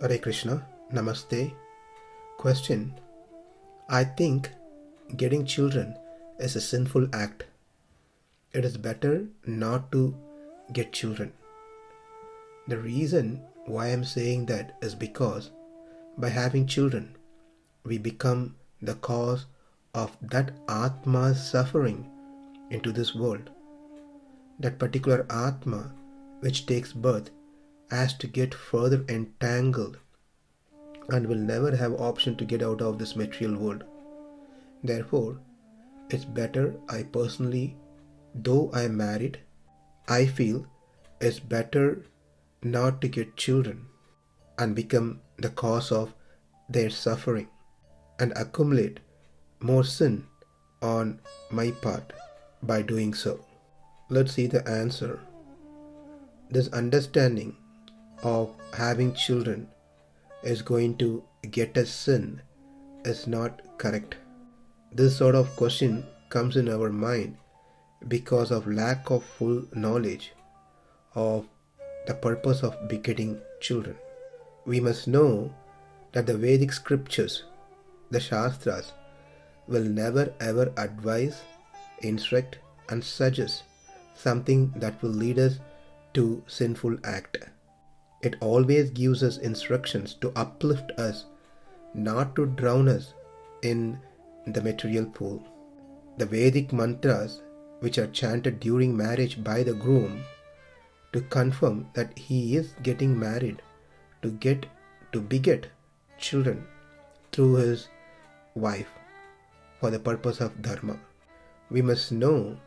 Hare Krishna, Namaste. Question. I think getting children is a sinful act. It is better not to get children. The reason why I am saying that is because by having children, we become the cause of that Atma's suffering into this world. That particular Atma which takes birth has to get further entangled and will never have option to get out of this material world. Therefore, it's better I personally, though I am married, I feel it's better not to get children and become the cause of their suffering and accumulate more sin on my part by doing so. Let's see the answer. This understanding of having children is going to get us sin is not correct. This sort of question comes in our mind because of lack of full knowledge of the purpose of begetting children. We must know that the Vedic scriptures, the Shastras, will never ever advise, instruct and suggest something that will lead us to sinful act. It always gives us instructions to uplift us, not to drown us in the material pool. The Vedic mantras which are chanted during marriage by the groom to confirm that he is getting married to beget children through his wife for the purpose of dharma. We must know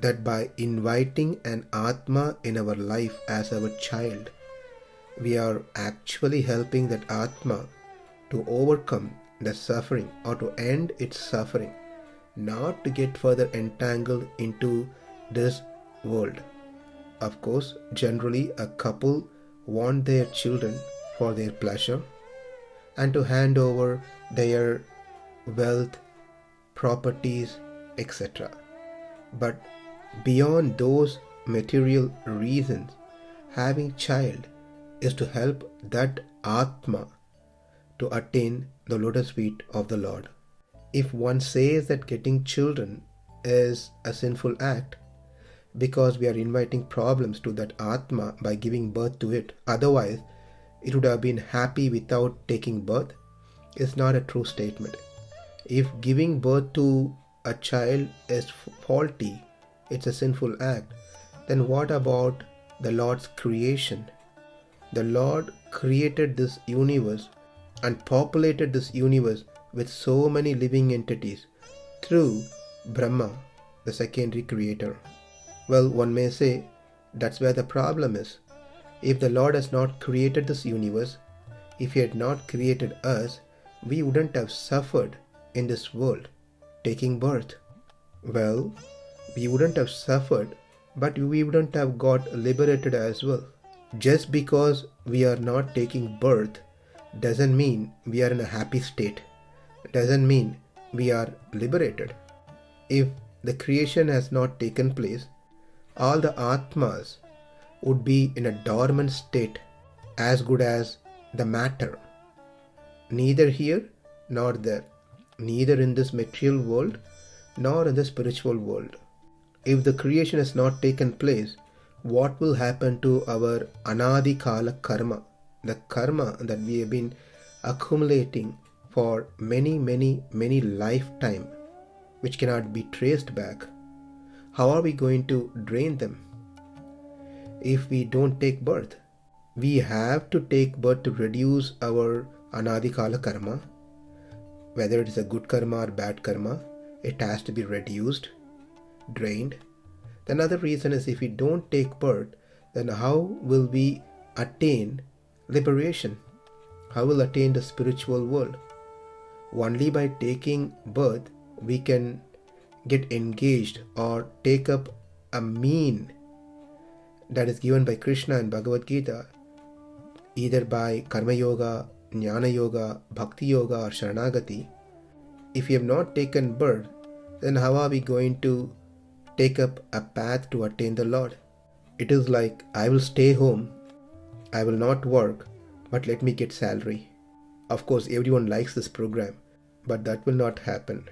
that by inviting an Atma in our life as our child, we are actually helping that Atma to overcome the suffering or to end its suffering, not to get further entangled into this world. Of course, generally a couple want their children for their pleasure and to hand over their wealth, properties, etc. But beyond those material reasons, having child is to help that Atma to attain the lotus feet of the Lord. If one says that getting children is a sinful act because we are inviting problems to that Atma by giving birth to it, otherwise it would have been happy without taking birth, is not a true statement. If giving birth to a child is faulty, it's a sinful act, then what about the Lord's creation? The Lord created this universe and populated this universe with so many living entities through Brahma, the secondary creator. Well, one may say that's where the problem is. If the Lord has not created this universe, if He had not created us, we wouldn't have suffered in this world taking birth. Well, we wouldn't have suffered, but we wouldn't have got liberated as well. Just because we are not taking birth doesn't mean we are in a happy state. Doesn't mean we are liberated. If the creation has not taken place, all the Atmas would be in a dormant state as good as the matter. Neither here nor there. Neither in this material world nor in the spiritual world. If the creation has not taken place, what will happen to our Anadi Kala karma? The karma that we have been accumulating for many lifetime, which cannot be traced back. How are we going to drain them if we don't take birth? We have to take birth to reduce our Anadi Kala karma. Whether it is a good karma or bad karma, it has to be reduced, drained. Another reason is if we don't take birth, then how will we attain liberation? How will attain the spiritual world? Only by taking birth we can get engaged or take up a mean that is given by Krishna in Bhagavad Gita, either by Karma Yoga, Jnana Yoga, Bhakti Yoga or Sharanagati. If we have not taken birth, then how are we going to take up a path to attain the Lord? It is like, I will stay home, I will not work, but let me get salary. Of course, everyone likes this program, but that will not happen.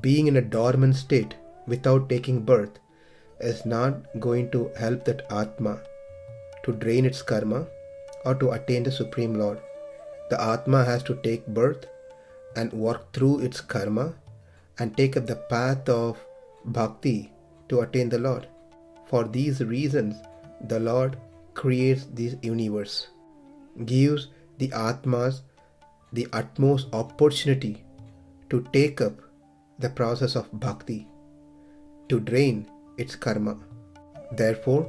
Being in a dormant state without taking birth is not going to help that Atma to drain its karma or to attain the Supreme Lord. The Atma has to take birth and work through its karma and take up the path of bhakti to attain the Lord. For these reasons, the Lord creates this universe, gives the Atmas the utmost opportunity to take up the process of bhakti, to drain its karma. Therefore,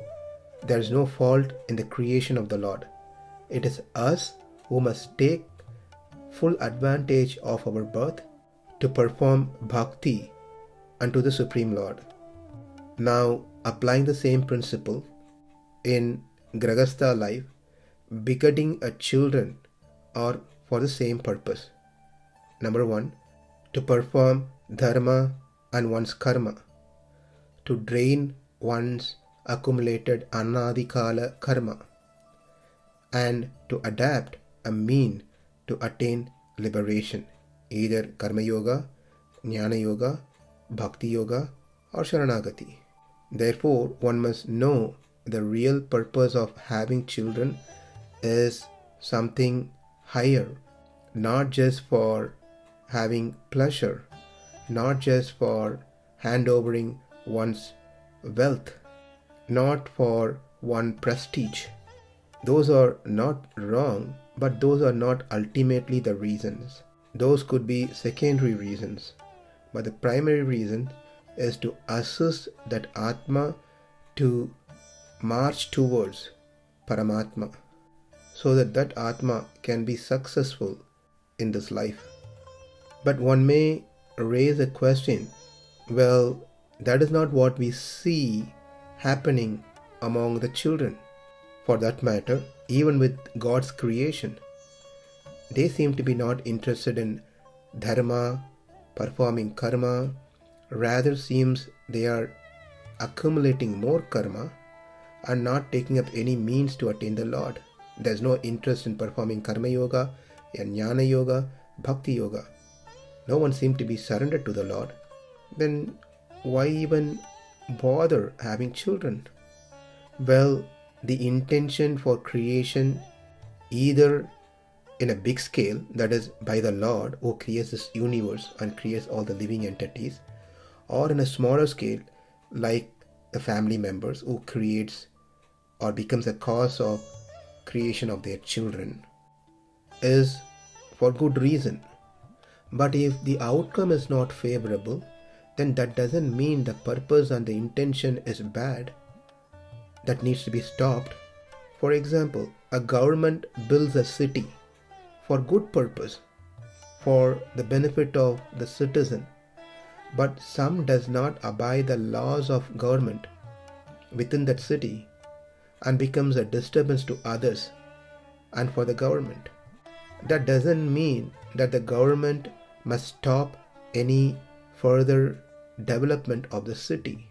there is no fault in the creation of the Lord. It is us who must take full advantage of our birth to perform bhakti unto the Supreme Lord. Now, applying the same principle in Grahastha life, begetting a children are for the same purpose. Number 1, to perform dharma and one's karma, to drain one's accumulated anadikala karma, and to adapt a mean to attain liberation, either karma yoga, jnana yoga, bhakti yoga, or sharanagati. Therefore, one must know the real purpose of having children is something higher, not just for having pleasure, not just for handovering one's wealth, not for one prestige. Those are not wrong, but those are not ultimately the reasons. Those could be secondary reasons, but the primary reason is to assist that Atma to march towards Paramatma, so that that Atma can be successful in this life. But one may raise a question, well, that is not what we see happening among the children. For that matter, even with God's creation, they seem to be not interested in dharma, performing karma. Rather seems they are accumulating more karma and not taking up any means to attain the Lord. There is no interest in performing karma yoga, jnana yoga, bhakti yoga. No one seems to be surrendered to the Lord. Then why even bother having children? Well, the intention for creation, either in a big scale, that is by the Lord who creates this universe and creates all the living entities, or in a smaller scale, like the family members who creates or becomes a cause of creation of their children, is for good reason. But if the outcome is not favorable, then that doesn't mean the purpose and the intention is bad. That needs to be stopped. For example, a government builds a city for good purpose, for the benefit of the citizen, but some does not abide the laws of government within that city and becomes a disturbance to others and for the government. That doesn't mean that the government must stop any further development of the city.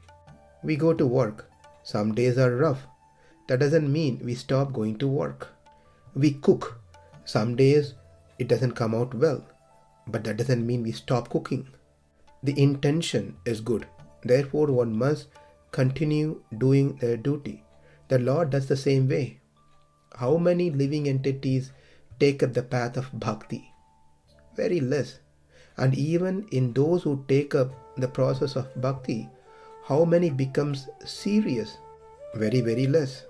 We go to work. Some days are rough. That doesn't mean we stop going to work. We cook. Some days it doesn't come out well, but that doesn't mean we stop cooking. The intention is good. Therefore, one must continue doing their duty. The Lord does the same way. How many living entities take up the path of bhakti? Very less. And even in those who take up the process of bhakti, how many becomes serious? Very, very less.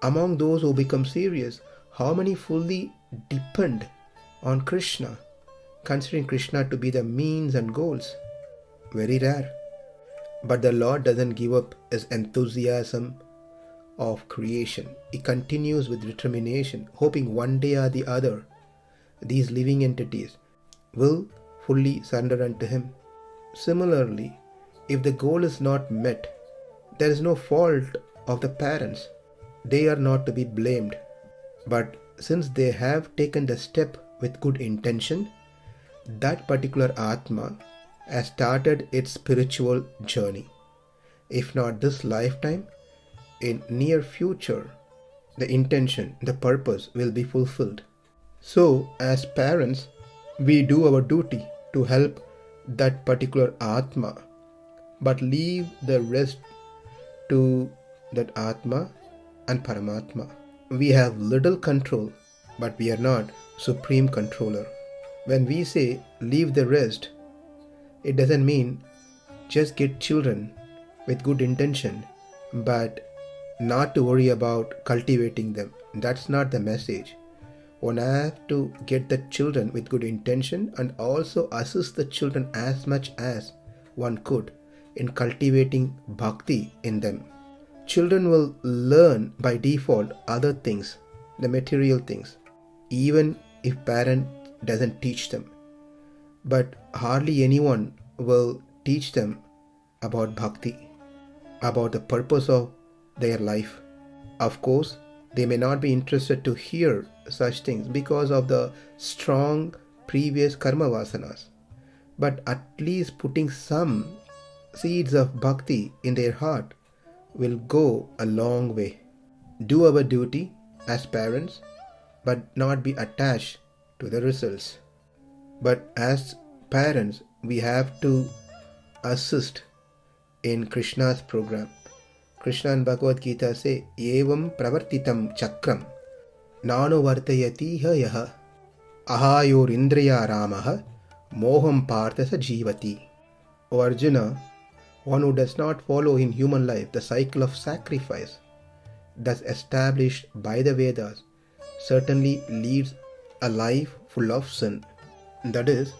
Among those who become serious, how many fully depend on Krishna, considering Krishna to be the means and goals? Very rare. But the Lord doesn't give up his enthusiasm of creation. He continues with determination, hoping one day or the other, these living entities will fully surrender unto him. Similarly, if the goal is not met, there is no fault of the parents. They are not to be blamed. But since they have taken the step with good intention, that particular Atma has started its spiritual journey. If not this lifetime, in near future, the intention, the purpose will be fulfilled. So, as parents, we do our duty to help that particular Atma, but leave the rest to that Atma and Paramatma. We have little control, but we are not supreme controller. When we say leave the rest, it doesn't mean just get children with good intention, but not to worry about cultivating them. That's not the message. One has to get the children with good intention and also assist the children as much as one could in cultivating bhakti in them. Children will learn by default other things, the material things, even if parent doesn't teach them. But hardly anyone will teach them about bhakti, about the purpose of their life. Of course, they may not be interested to hear such things because of the strong previous karma vasanas. But at least putting some seeds of bhakti in their heart will go a long way. Do our duty as parents, but not be attached to the results. But as parents, we have to assist in Krishna's program. Krishna in Bhagavad Gita say, Evam pravartitam chakram nano vartayati yaha ahayor indriya ramaha moham parthasa jivati. O Arjuna, one who does not follow in human life the cycle of sacrifice thus established by the Vedas certainly leads a life full of sin. That is,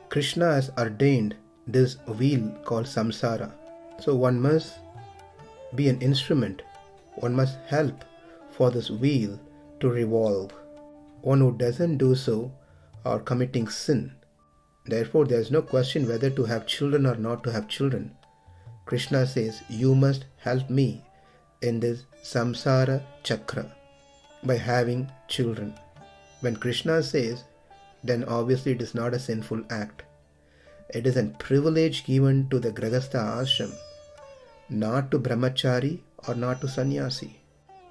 Krishna has ordained this wheel called samsara. So one must be an instrument. One must help for this wheel to revolve. One who doesn't do so are committing sin. Therefore, there is no question whether to have children or not to have children. Krishna says, you must help me in this samsara chakra by having children. When Krishna says, then obviously it is not a sinful act. It is a privilege given to the Grahastha ashram, not to brahmachari or not to sannyasi.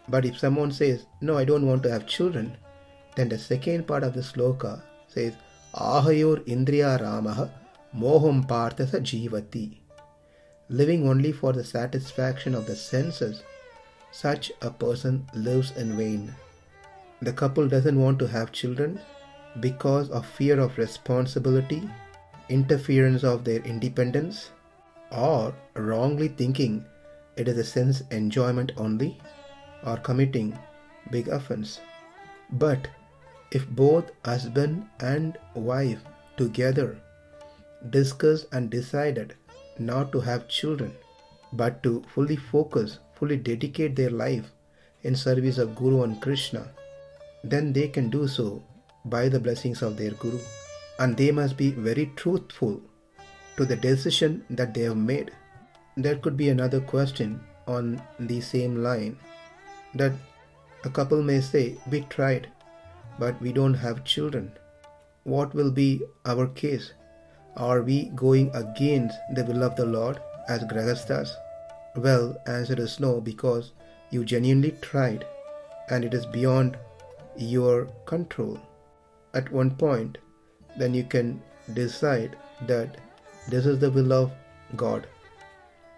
But if someone says, no, I don't want to have children, then the second part of the sloka says, Ahayor indriya ramaha moham parthasa jivati. Living only for the satisfaction of the senses, such a person lives in vain. The couple doesn't want to have children because of fear of responsibility, interference of their independence, or wrongly thinking it is a sense enjoyment only, or committing big offense. But if both husband and wife together discussed and decided not to have children, but to fully focus, fully dedicate their life in service of Guru and Krishna, then they can do so by the blessings of their Guru. And they must be very truthful to the decision that they have made. There could be another question on the same line, that a couple may say, we tried, but we don't have children. What will be our case? Are we going against the will of the Lord as Grahasthas? Well, answer is no, because you genuinely tried and it is beyond your control. At one point, then you can decide that this is the will of God.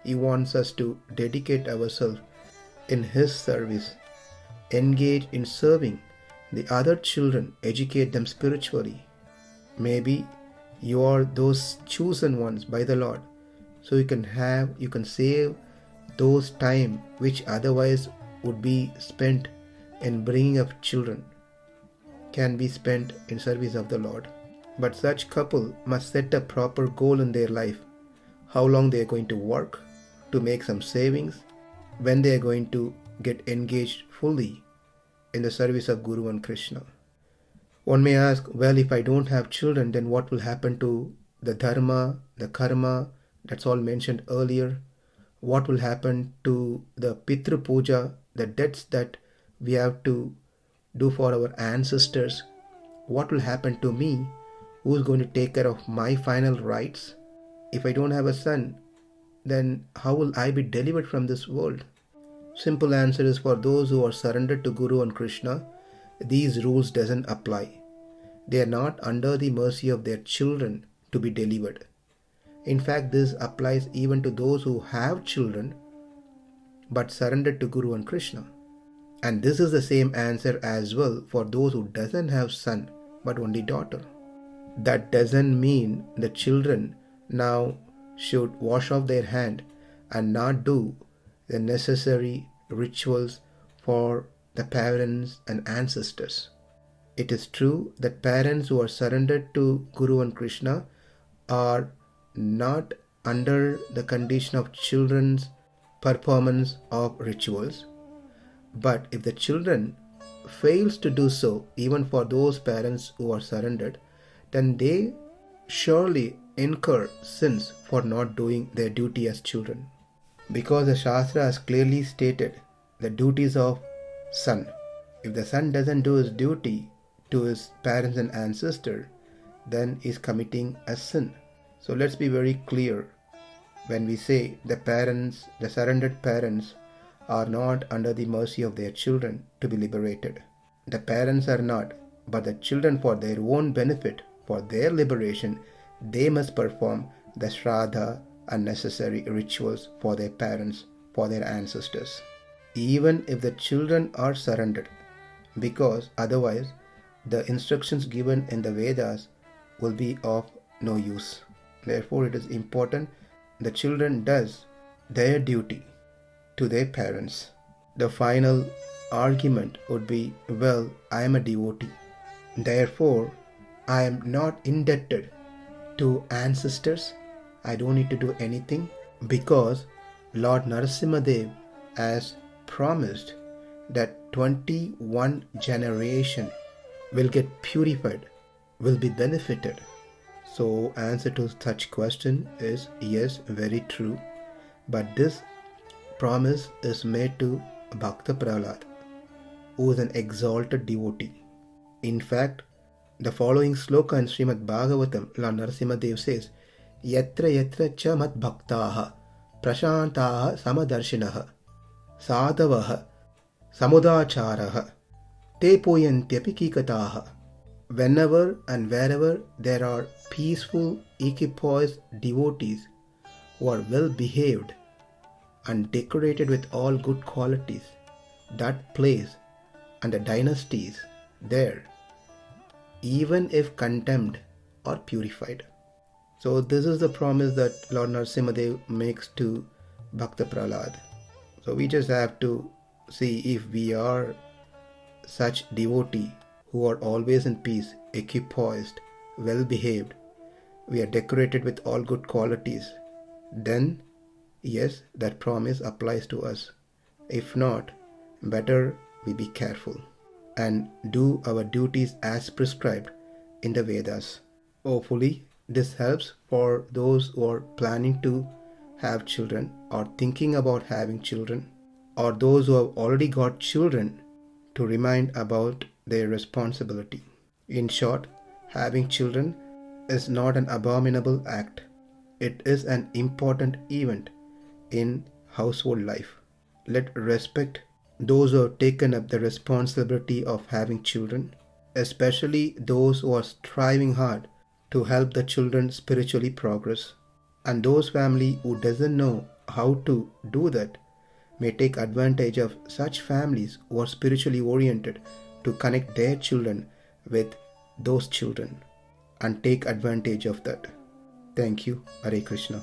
He wants us to dedicate ourselves in His service, engage in serving the other children, educate them spiritually. Maybe you are those chosen ones by the Lord, so you can save those time which otherwise would be spent in bringing up children, can be spent in service of the Lord. But such couple must set a proper goal in their life, how long they are going to work to make some savings, when they are going to get engaged fully in the service of Guru and Krishna. One may ask, well, if I don't have children, then what will happen to the dharma, the karma, that's all mentioned earlier? What will happen to the Pitru Puja, the debts that we have to do for our ancestors? What will happen to me? Who's going to take care of my final rites? If I don't have a son, then how will I be delivered from this world? Simple answer is, for those who are surrendered to Guru and Krishna, these rules doesn't apply. they are not under the mercy of their children to be delivered. In fact, this applies even to those who have children but surrendered to Guru and Krishna. And this is the same answer as well for those who doesn't have son but only daughter. That doesn't mean the children now should wash off their hand and not do the necessary rituals for the parents and ancestors. It is true that parents who are surrendered to Guru and Krishna are not under the condition of children's performance of rituals. But if the children fails to do so, even for those parents who are surrendered, then they surely incur sins for not doing their duty as children. Because the Shastra has clearly stated the duties of son. If the son doesn't do his duty to his parents and ancestors, then he is committing a sin. So let's be very clear when we say the surrendered parents are not under the mercy of their children to be liberated. The parents are not, but the children, for their own benefit, for their liberation, they must perform the Shraddha and necessary rituals for their parents, for their ancestors. Even if the children are surrendered, because otherwise the instructions given in the Vedas will be of no use. Therefore, it is important the children does their duty to their parents. The final argument would be, well, I am a devotee. Therefore, I am not indebted to ancestors. I don't need to do anything because Lord Narasimhadev has promised that 21 generation will get purified, will be benefited. So answer to such question is yes, very true. But this promise is made to Bhakta Prahlad, who is an exalted devotee. In fact, the following sloka in Srimad Bhagavatam, Lord Narasimhadev says, Yatra yatra cha mat bhaktaha prashantaha samadarshinaha sadavaha samudacharaha te poyantyapi kikataha. Whenever and wherever there are peaceful, equipoised devotees who are well behaved and decorated with all good qualities, that place and the dynasties there, even if condemned, are purified. So this is the promise that Lord Narasimhadev makes to Bhakta Prahlad. So we just have to see if we are such devotee who are always in peace, equipoised, well behaved, we are decorated with all good qualities, then yes, that promise applies to us. If not, better we be careful and do our duties as prescribed in the Vedas. Hopefully, this helps for those who are planning to have children or thinking about having children, or those who have already got children to remind about their responsibility. In short, having children is not an abominable act. It is an important event in household life. Let respect those who have taken up the responsibility of having children, especially those who are striving hard to help the children spiritually progress. And those family who doesn't know how to do that may take advantage of such families who are spiritually oriented to connect their children with those children and take advantage of that. Thank you. Hare Krishna.